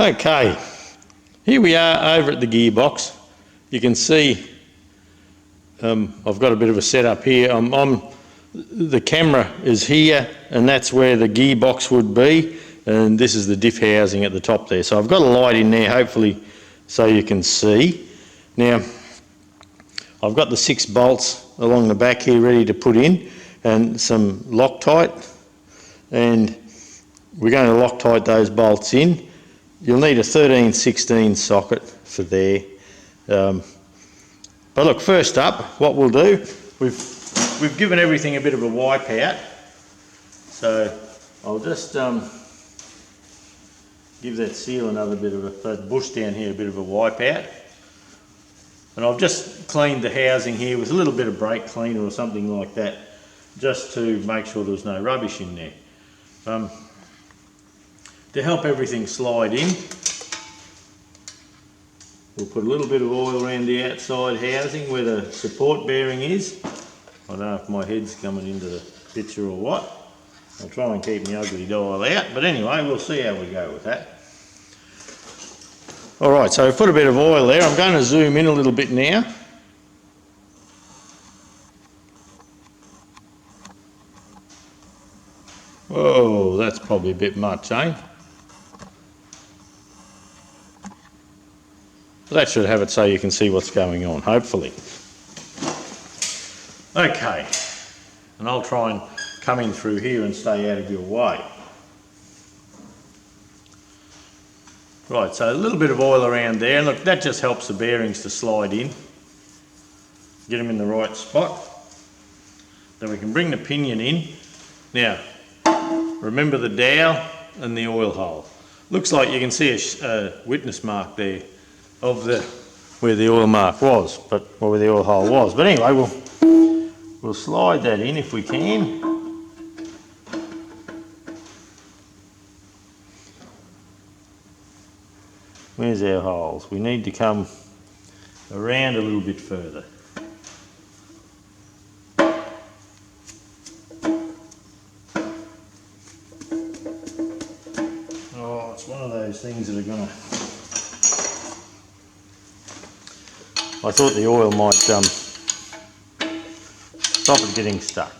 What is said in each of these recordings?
Okay, here we are over at the gearbox. You can see I've got a bit of a setup here. The camera is here and that's where the gearbox would be, and this is the diff housing at the top there. So I've got a light in there hopefully so you can see. Now I've got the 6 bolts along the back here ready to put in and some Loctite, and we're going to Loctite those bolts in. You'll need a 13/16 socket for there. But look, first up, what we'll do, we've given everything a bit of a wipe out. So I'll just give that seal another bit of that bush down here a bit of a wipe out. And I've just cleaned the housing here with a little bit of brake cleaner or something like that, just to make sure there's no rubbish in there. To help everything slide in, we'll put a little bit of oil around the outside housing where the support bearing is. I don't know if my head's coming into the picture or what. I'll try and keep my ugly dial out, but anyway, we'll see how we go with that. Alright, so I've put a bit of oil there. I'm going to zoom in a little bit now. Whoa, that's probably a bit much, eh? That should have it so you can see what's going on, hopefully. Okay, and I'll try and come in through here and stay out of your way. Right, so a little bit of oil around there, and look, that just helps the bearings to slide in. Get them in the right spot. Then we can bring the pinion in. Now, remember the dowel and the oil hole. Looks like you can see a witness mark there of where the oil mark was, or where the oil hole was. But anyway, we'll slide that in if we can. Where's our holes? We need to come around a little bit further. Oh, it's one of those things that are gonna... I thought the oil might stop it getting stuck.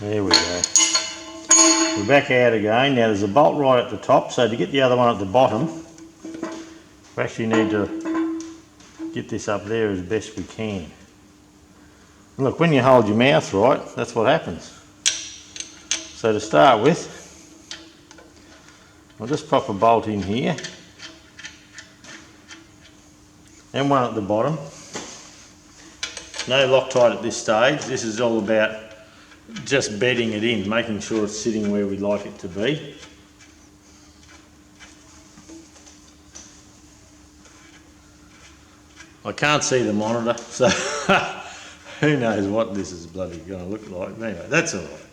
There we go. We're back out again. Now there's a bolt right at the top, so to get the other one at the bottom, we actually need to get this up there as best we can. And look, when you hold your mouth right, that's what happens. So to start with, I'll just pop a bolt in here and one at the bottom. No Loctite at this stage. This is all about just bedding it in, making sure it's sitting where we'd like it to be. I can't see the monitor, so who knows what this is bloody going to look like. Anyway, that's all right.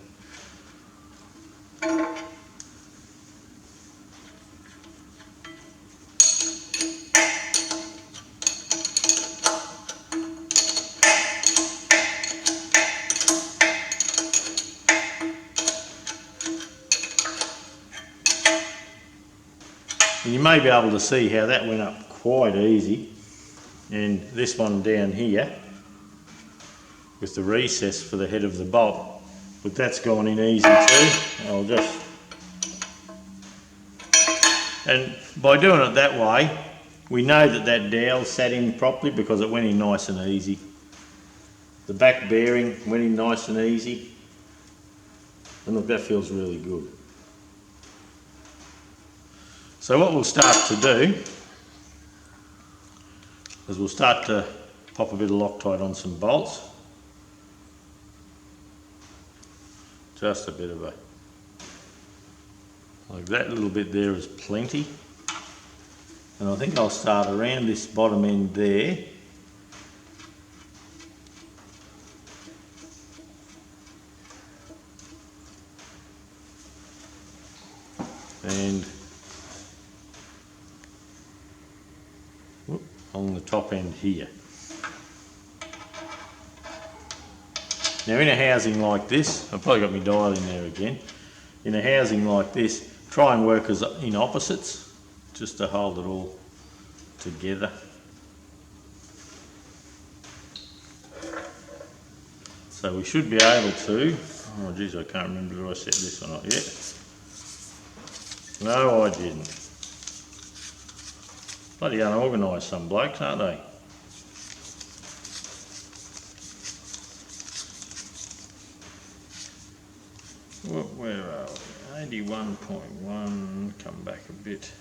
You may be able to see how that went up quite easy, and this one down here with the recess for the head of the bolt, but that's gone in easy too. And by doing it that way, we know that that dowel sat in properly because it went in nice and easy. The back bearing went in nice and easy, and look, that feels really good. So what we'll start to do is we'll start to pop a bit of Loctite on some bolts. Just a bit of like that little bit there is plenty. And I think I'll start around this bottom end there. And along the top end here. Now in a housing like this, I've probably got my dial in there again, in a housing like this, try and work as in opposites, just to hold it all together. So we should be able to, oh geez, I can't remember if I set this or not yet. No, I didn't. Bloody unorganised some blokes, aren't they? Where are we? 81.1, come back a bit.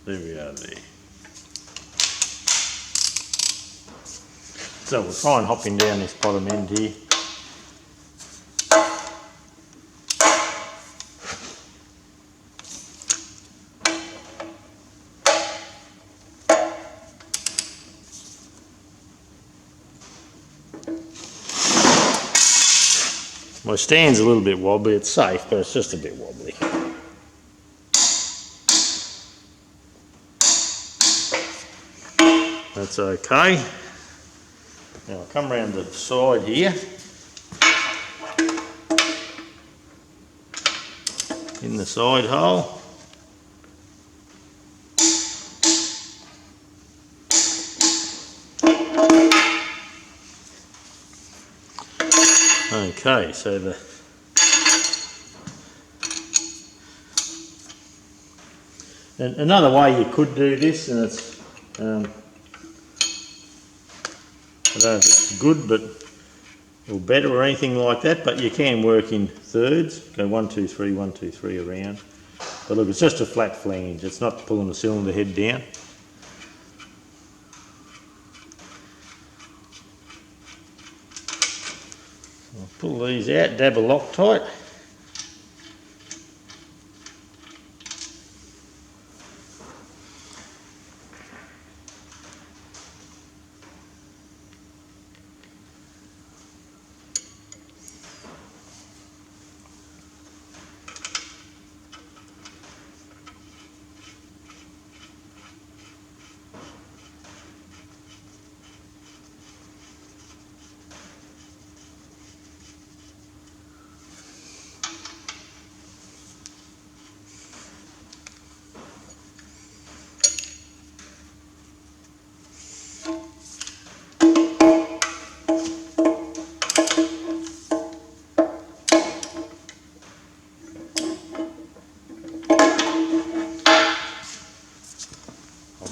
There we are there. So we'll try and hop in down this bottom end here. My stand's a little bit wobbly, it's safe, but it's just a bit wobbly. That's okay. Now I'll come around the side here. In the side hole. Okay, so and another way you could do this, and it's I don't know if it's good, but or better or anything like that, but you can work in thirds. Go 1, 2, 3, 1, 2, 3 around. But look, it's just a flat flange. It's not pulling the cylinder head down. I'll pull these out, dab a Loctite.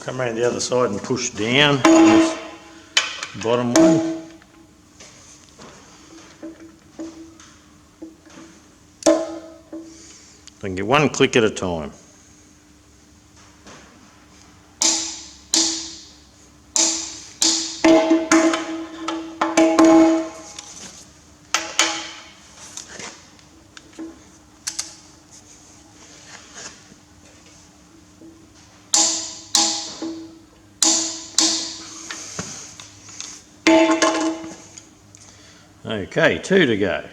Come around the other side and push down this bottom one. I can get one click at a time. Okay, 2 to go.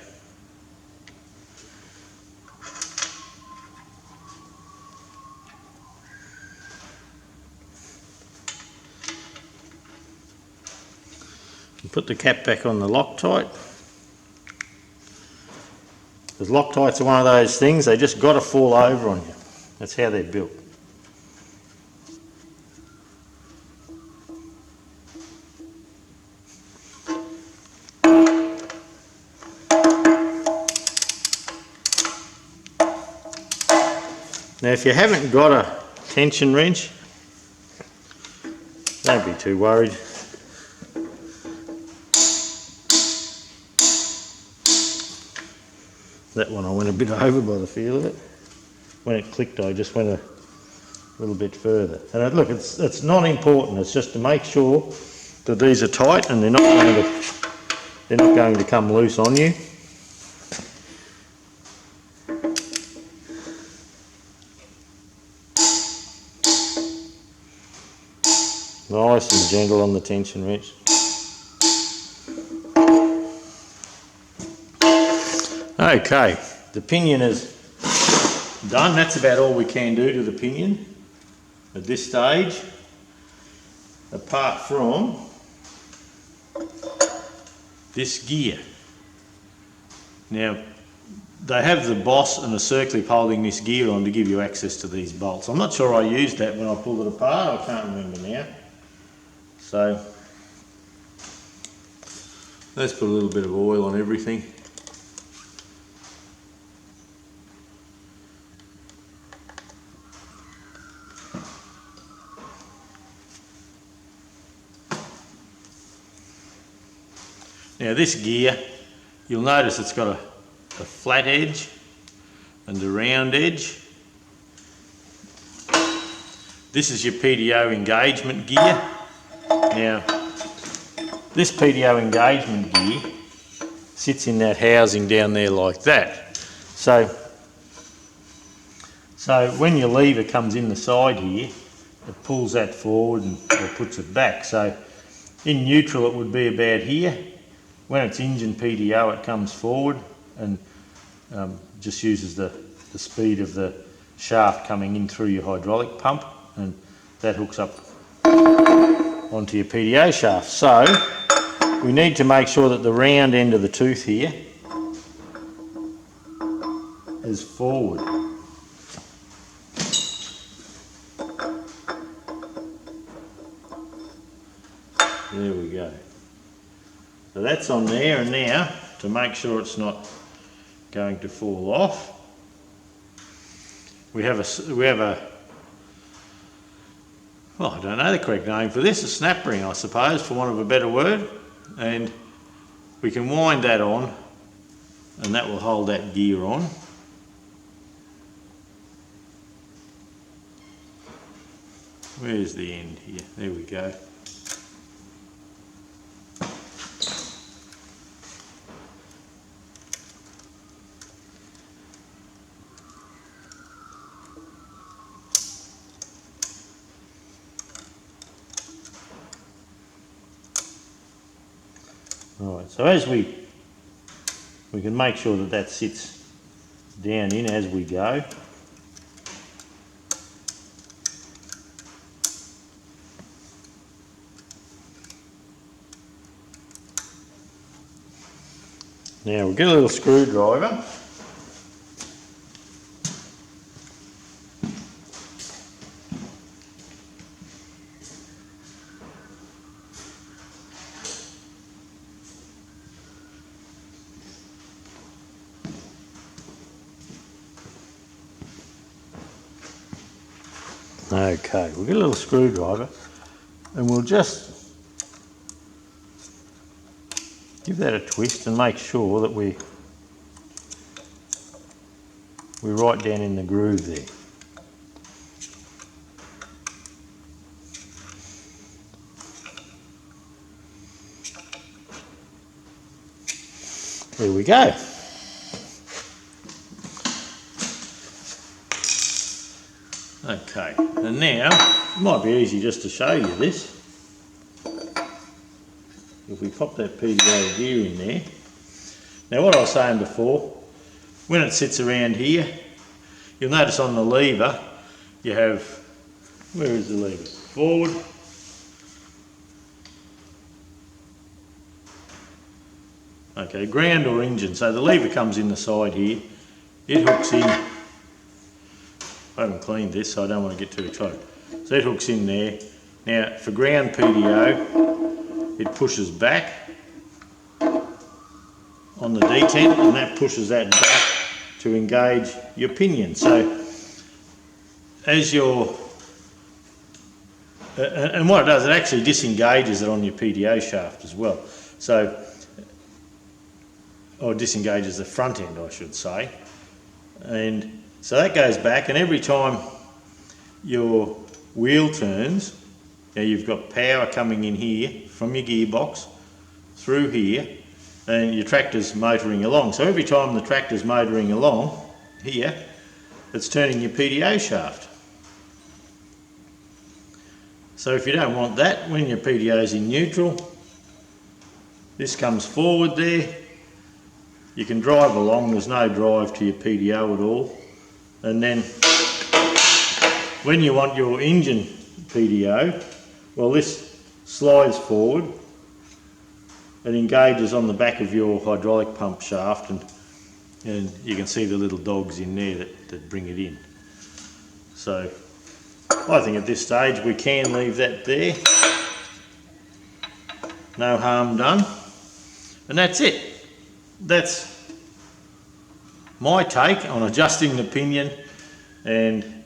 Put the cap back on the Loctite. Because Loctites are one of those things, they just got to fall over on you. That's how they're built. Now if you haven't got a tension wrench, don't be too worried. That one I went a bit over by the feel of it. When it clicked I just went a little bit further. And look, it's not important, it's just to make sure that these are tight and they're not going to come loose on you. Nice and gentle on the tension wrench. Okay, the pinion is done. That's about all we can do to the pinion at this stage, apart from this gear. Now, they have the boss and a circlip holding this gear on to give you access to these bolts. I'm not sure I used that when I pulled it apart, I can't remember now. So, let's put a little bit of oil on everything. Now this gear, you'll notice it's got a flat edge and a round edge. This is your PDO engagement gear. Now, this PDO engagement gear sits in that housing down there like that. So when your lever comes in the side here, it pulls that forward and or puts it back. So in neutral it would be about here. When it's engine PDO it comes forward and just uses the speed of the shaft coming in through your hydraulic pump, and that hooks up onto your PDO shaft. So we need to make sure that the round end of the tooth here is forward. There we go. So that's on there, and now to make sure it's not going to fall off, we have a well, I don't know the correct name for this, a snap ring I suppose, for want of a better word, and we can wind that on and that will hold that gear on. Where's the end here? There we go. Alright, so as we can make sure that that sits down in as we go. Now we'll get a little screwdriver. Okay, we'll get a little screwdriver and we'll just give that a twist and make sure that we're right down in the groove there. There we go. Okay, and now it might be easy just to show you this. If we pop that PDO gear in there. Now what I was saying before, when it sits around here, you'll notice on the lever you have, where is the lever? Forward. Okay, ground or engine. So the lever comes in the side here, it hooks in. I haven't cleaned this so I don't want to get too excited. So it hooks in there. Now for ground PDO, it pushes back on the detent and that pushes that back to engage your pinion. So as your, and what it does, it actually disengages it on your PDO shaft as well. So, or disengages the front end I should say. And so that goes back, and every time your wheel turns, now you've got power coming in here from your gearbox through here, and your tractor's motoring along. So every time the tractor's motoring along here, it's turning your PDO shaft. So if you don't want that, when your PDO's in neutral, this comes forward there. You can drive along, there's no drive to your PDO at all. And then when you want your engine PDO, well, this slides forward. It engages on the back of your hydraulic pump shaft, and you can see the little dogs in there that bring it in. So I think at this stage we can leave that there. No harm done. And that's it. That's my take on adjusting the pinion and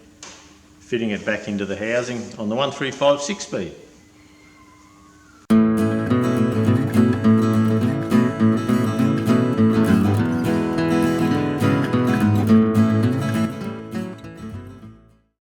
fitting it back into the housing on the 135 6-speed.